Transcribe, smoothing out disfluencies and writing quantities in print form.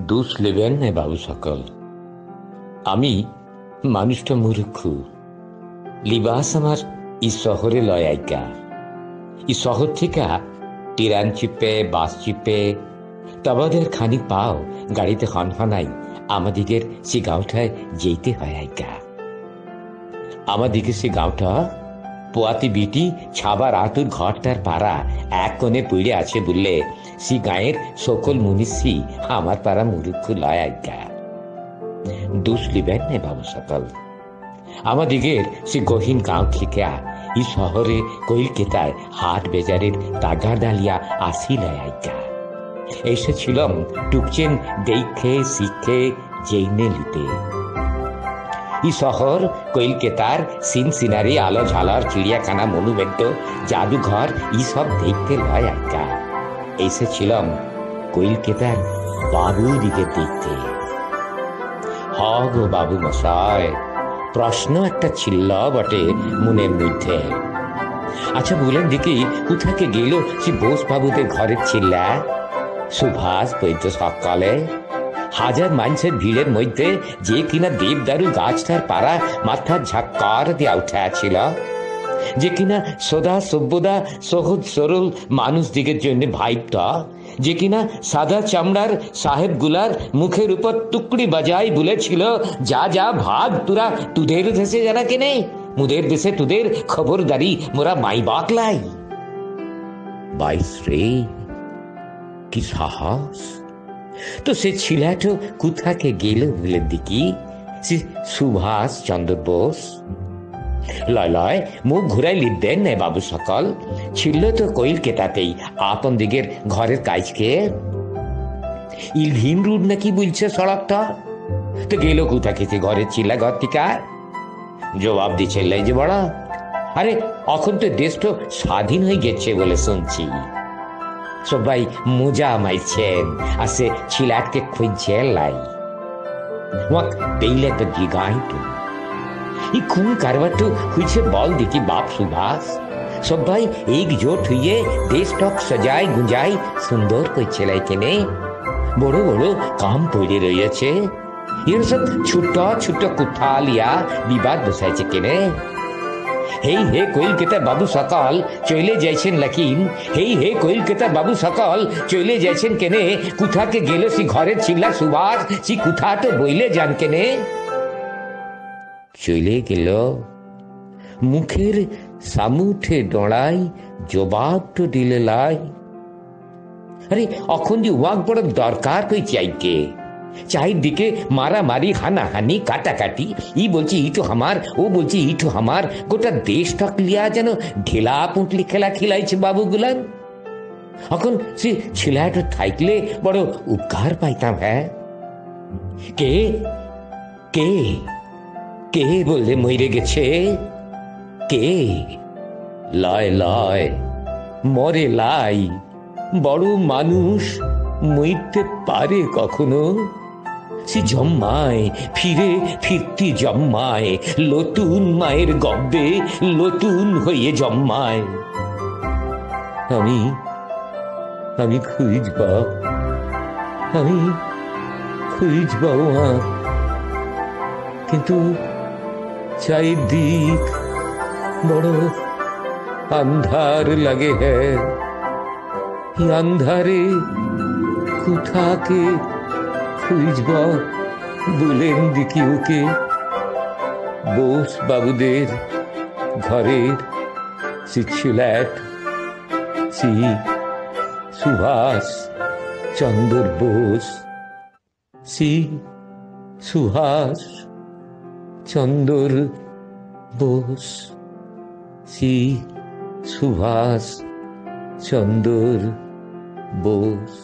দোষ নেবেন না বাবু সকল। আমি মানুষটা মূর্খ। লিবাস আমার ই শহরে লয় আইকা। ই শহর থেকে ট্রেন চিপে বাস চিপে তবাদের খানিক পাও গাড়িতে হনহনাই আমাদিগের সে গাঁওটায় যেতে হয় আইকা। আমাদিকে সে গাঁওটা পোয়াতি বিটি ছাবার আতুর ঘরটার পাড়া এক কোণে পড়ে আছে বললে সে গাঁয়ের সকল মনীষী আমার পাড়া মূর্খ লয় আজ্ঞা। দোষ লিবেন না বাবু সকল। আমাদিগের সে গহীন গাঁও থেকে ই শহরে কলকাতায় হাট বেজারের তাগা ডালিয়া আসিলায় আজ্ঞা। এসেছিলাম টুকচেন দেখে শিখে জেনে লিতে। ই শহর কলকাতার সিন সিনারি আলো ঝালার চিড়িয়াখানা মনুমেন্ট জাদুঘর ই সব দেখতে লয় আজ্ঞা। এসেছিলাম কলকাতার বাবুর দিকে দেখতে। হ গো বাবু মশাই, প্রশ্ন একটা ছিল বটে মনের মধ্যে। আচ্ছা বলেন দেখি কোথাকে গেল সে বোস বাবুদের ঘরের ছিলা? সুভাষ বৈদ্য সকালে হাজার মানুষের ভিড়ের মধ্যে যে কিনা দেবদারু গাছটার পাড়া মাথা ঝাক্কার দিয়া উঠে ছিল, যে কিনা সদা সভ্যদা সহজ সরল মানুষ দিকের জন্য ভাইবটা, যে কিনা সাদা চামড়ার সাহেব গুলার মুখের উপর টুকরি বাজাই বলেছিল যা যা ভাগ তোরা তুদের দেশে জানা কেনে, মুদের দেশে তুদের খবরদারি মোরা মাই বাকলাই। বাইশ রে কি সাহস! তো সে ছিলাটো কোথাকে গেল বলে দেখি? সে সুভাষ চন্দ্র বোস। লয় লয় মুখ ঘুরাই লিখবেন না বাবু সকল। ছিল তো কলকাতাতেই আপন দিকের ঘরের কাজকে। ইলভিন রুড নাকি বলছে সড়কটা। তো গেল কোথাকে সে ঘরের ছিলা ঘর থেকে? জবাব দিচ্ছে যে বড়, আরে এখন তো দেশ তো স্বাধীন হয়ে গেছে বলে শুনছি। সবাই মোজা মাইছেন আর সে ছিলাটকে খুঁজছে লাই। ওয়াক পেইলে তো জিগাইটু ই খুন কারবারটু হইছে বল দেখি বাপ সুভাষ। সবাই একজোট হইয়ে দেশটক সজাই গুঞ্জাই সুন্দর করছে লাই কেনে। বড় বড় কাম পড়ে রয়েছে, এর সব ছোট ছোট কুঠা লিয়া বিবাদ বসাইছে কেনে। হেই হে কলকাতা বাবু সকাল চলে যাইছেন লাকিন, হেই হে কলকাতা বাবু সকাল চলে যাইছেন কেনে? কোথাকে গেল সে ঘরের ছিলা সুভাষ? সে কোথা তো বইলে যান কেনে? চলে গেল মুখের সামুঠে ডড়াই জবাব তো দিলে লাই। আরে এখন যে ওয়াক বড় দরকার কই চাইকে? চারিদিকে মারামারি হানাহানি কাটাকাটি, ই বলছি ইটো আমার, ও বলছি ইটো আমার, গোটা দেশটাক লিয়া যেন ঢেলা পুঁটলি খেলা খেলাইছে বাবু গুলান। এখন সে ছেলেটা থাকলে বড় উপকার পাইতাম। হ্যাঁ, কে কে কে বললে মরে গেছে? কে? লয় লয় মরে লাই। বড় মানুষ মরতে পারে কখনো? সে জন্মায় ফিরে ফিরতি জন্মায়, নতুন মায়ের গর্ভে নতুন হয়ে জন্মায়। আমি আমি খুঁজব, আমি খুঁজব কিন্তু চারিদিক বড় আন্ধার লাগে। হ্যাঁ, আন্ধারে কোথাকে খুঁজব বলেন দেখি ওকে? বোস বাবুদের ঘরের সে ছিলাট, সে সুভাষ চন্দ্র বোস, সে সুভাষ চন্দ্র বোস, সে সুভাষ চন্দ্র বোস।